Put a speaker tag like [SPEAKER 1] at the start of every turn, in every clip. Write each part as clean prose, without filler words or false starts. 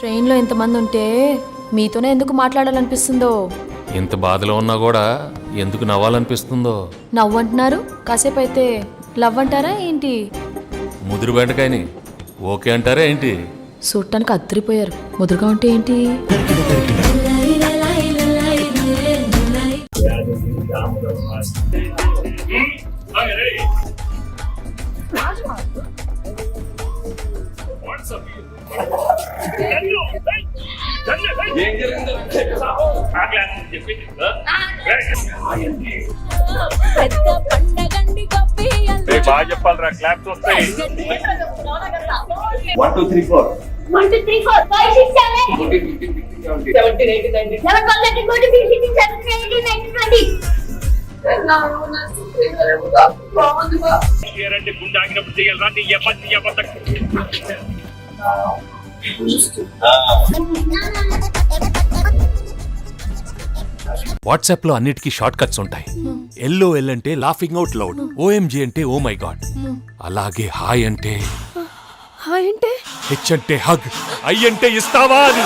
[SPEAKER 1] ట్రైన్లో ఇంతమంది ఉంటే మీతోనే ఎందుకు మాట్లాడాలనిపిస్తుందో.
[SPEAKER 2] ఇంత బాధలో ఉన్నా కూడా ఎందుకు నవ్వాలనిపిస్తుందో.
[SPEAKER 1] నవ్వు అంటున్నారు, కాసేపు అయితే లవ్ అంటారా ఏంటి?
[SPEAKER 2] ముదురు బెండకాయని ఓకే అంటారా ఏంటి?
[SPEAKER 1] చూడటానికి అద్దరిపోయారు, ముదురుగా ఉంటే ఏంటి?
[SPEAKER 3] బాగా చెప్పాలరా, క్లాప్స్ వస్తాయి.
[SPEAKER 4] 1 2 3 4
[SPEAKER 5] 1 2 3 4 5 6 7 17 18 19 11 12 13 14 15 16 17 18 19
[SPEAKER 3] గుండె ఆగినప్పుడు చేయాలరా నీ
[SPEAKER 2] వాట్సాప్ లో అన్నిటికీ షార్ట్ కట్స్ ఉంటాయి. LOL అంటే లాఫింగ్ అవుట్ లౌడ్, OMG అంటే ఓ మై గాడ్, అలాగే హాయ్ అంటే హెచ్ అంటే హగ్, ఐ అంటే ఇస్తావా అని.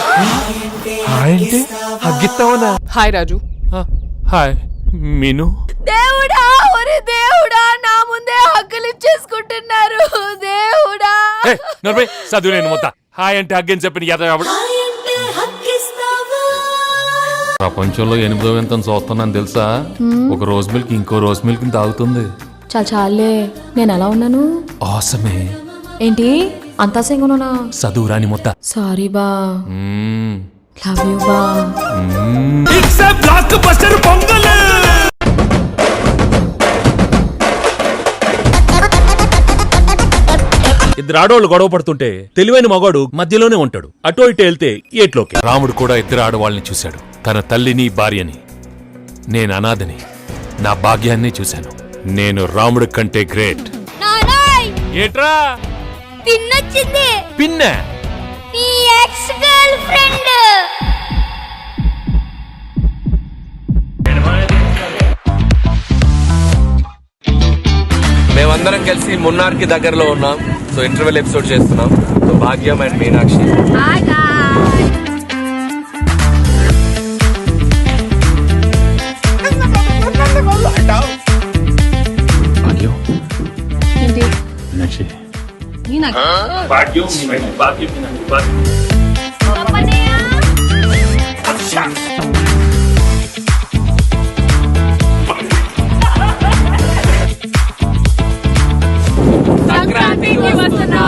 [SPEAKER 2] హాయ్ అంటే హగ్ ఇస్తావా?
[SPEAKER 6] హాయ్ రాజు.
[SPEAKER 2] హాయ్ మీను.
[SPEAKER 1] దేవుడా, ఒరే దేవుడా, నా ముందే హక్కులు ఇచ్చేసుకుంటున్నారు దేవుడా.
[SPEAKER 2] చదువు నేను మొత్తం హాయ్ అంటే హగ్ అని చెప్పిన యాదవ్. ప్రపంచంలో 8వ వింతను చూస్తున్నాను తెలుసా? ఒక రోజ్ మిల్క్ ఇంకో రోజ్ మిల్క్ తాగుతుంది.
[SPEAKER 1] చాలే, నేను ఎలా ఉన్నాను?
[SPEAKER 2] ఆసమే.
[SPEAKER 1] ఏంటి అంతా సింగునా?
[SPEAKER 2] చదువు రాని మొత్తం.
[SPEAKER 1] సారీ బా, లవ్ యూ బా.
[SPEAKER 7] ఇద్దరు ఆడవాళ్ళు గొడవ పడుతుంటే తెలివైన మగాడు మధ్యలోనే ఉంటాడు. అటో ఇటు వెళ్తే ఏట్లోకి.
[SPEAKER 2] రాముడు కూడా ఇద్దరు ఆడవాళ్ళని చూశాడు, తన తల్లిని భార్యని. నేను అనాథని, నా భాగ్యాన్ని చూశాను. నేను రాముడి కంటే గ్రేట్. ఏట్రా
[SPEAKER 5] పిన్నొచ్చింది.
[SPEAKER 2] పిన్న
[SPEAKER 5] నీ ఎక్స్ గర్ల్ ఫ్రెండ్.
[SPEAKER 8] మేమందరం కలిసి మున్నార్కి దగ్గరలో ఉన్నాం. సో ఇంటర్వెల్ ఎపిసోడ్ చేస్తున్నాం. సో భాగ్యం అండ్ మీనాక్షి.
[SPEAKER 6] సంక్రాంతికి వస్తున్నా.